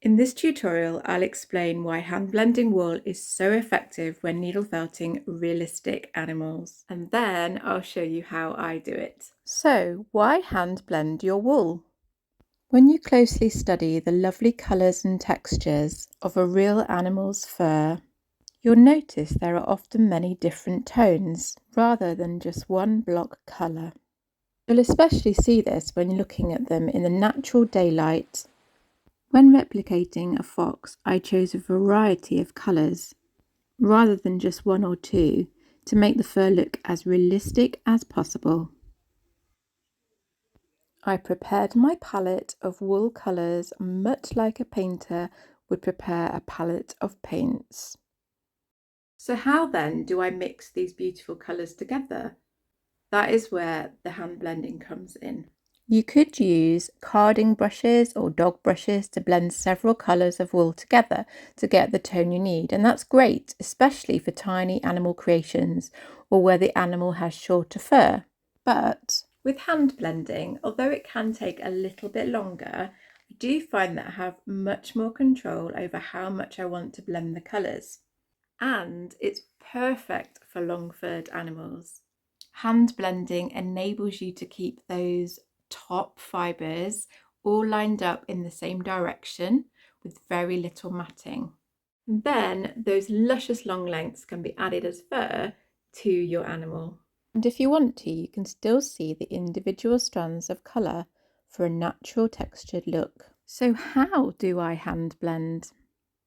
In this tutorial, I'll explain why hand blending wool is so effective when needle felting realistic animals. And then I'll show you how I do it. So, why hand blend your wool? When you closely study the lovely colours and textures of a real animal's fur, you'll notice there are often many different tones rather than just one block colour. You'll especially see this when looking at them in the natural daylight. When replicating a fox, I chose a variety of colours, rather than just one or two, to make the fur look as realistic as possible. I prepared my palette of wool colours much like a painter would prepare a palette of paints. So how then do I mix these beautiful colours together? That is where the hand blending comes in. You could use carding brushes or dog brushes to blend several colours of wool together to get the tone you need, and that's great, especially for tiny animal creations or where the animal has shorter fur. But with hand blending, although it can take a little bit longer, I do find that I have much more control over how much I want to blend the colours. And it's perfect for long-furred animals. Hand blending enables you to keep those top fibres all lined up in the same direction with very little matting. And then those luscious long lengths can be added as fur to your animal. And if you want to, you can still see the individual strands of colour for a natural textured look. So how do I hand blend?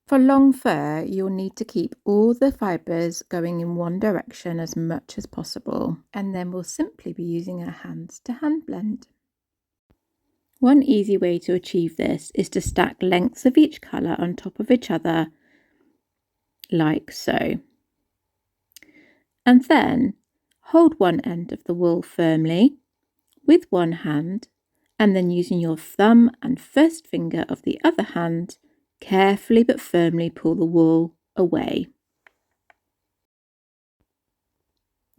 For long fur, you'll need to keep all the fibres going in one direction as much as possible, and then we'll simply be using our hands to hand blend. One easy way to achieve this is to stack lengths of each colour on top of each other, like so. And then hold one end of the wool firmly with one hand, and then using your thumb and first finger of the other hand, carefully but firmly pull the wool away.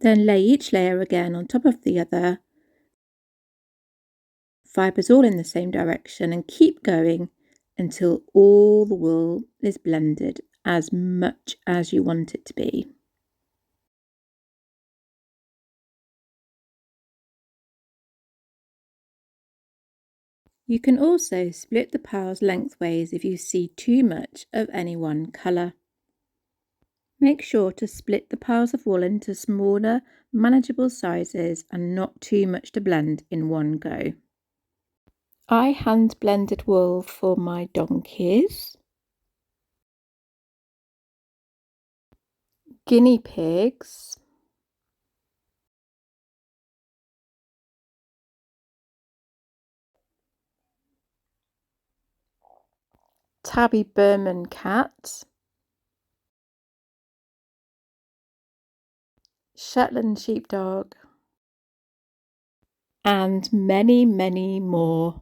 Then lay each layer again on top of the other, fibres all in the same direction, and keep going until all the wool is blended as much as you want it to be. You can also split the piles lengthways if you see too much of any one colour. Make sure to split the piles of wool into smaller, manageable sizes and not too much to blend in one go. I hand blended wool for my donkeys, guinea pigs, tabby Burman cat, Shetland sheepdog, and many, many more.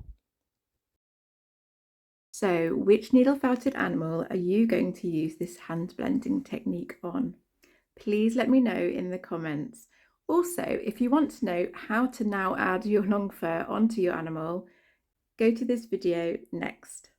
So, which needle felted animal are you going to use this hand blending technique on? Please let me know in the comments. Also, if you want to know how to now add your long fur onto your animal, go to this video next.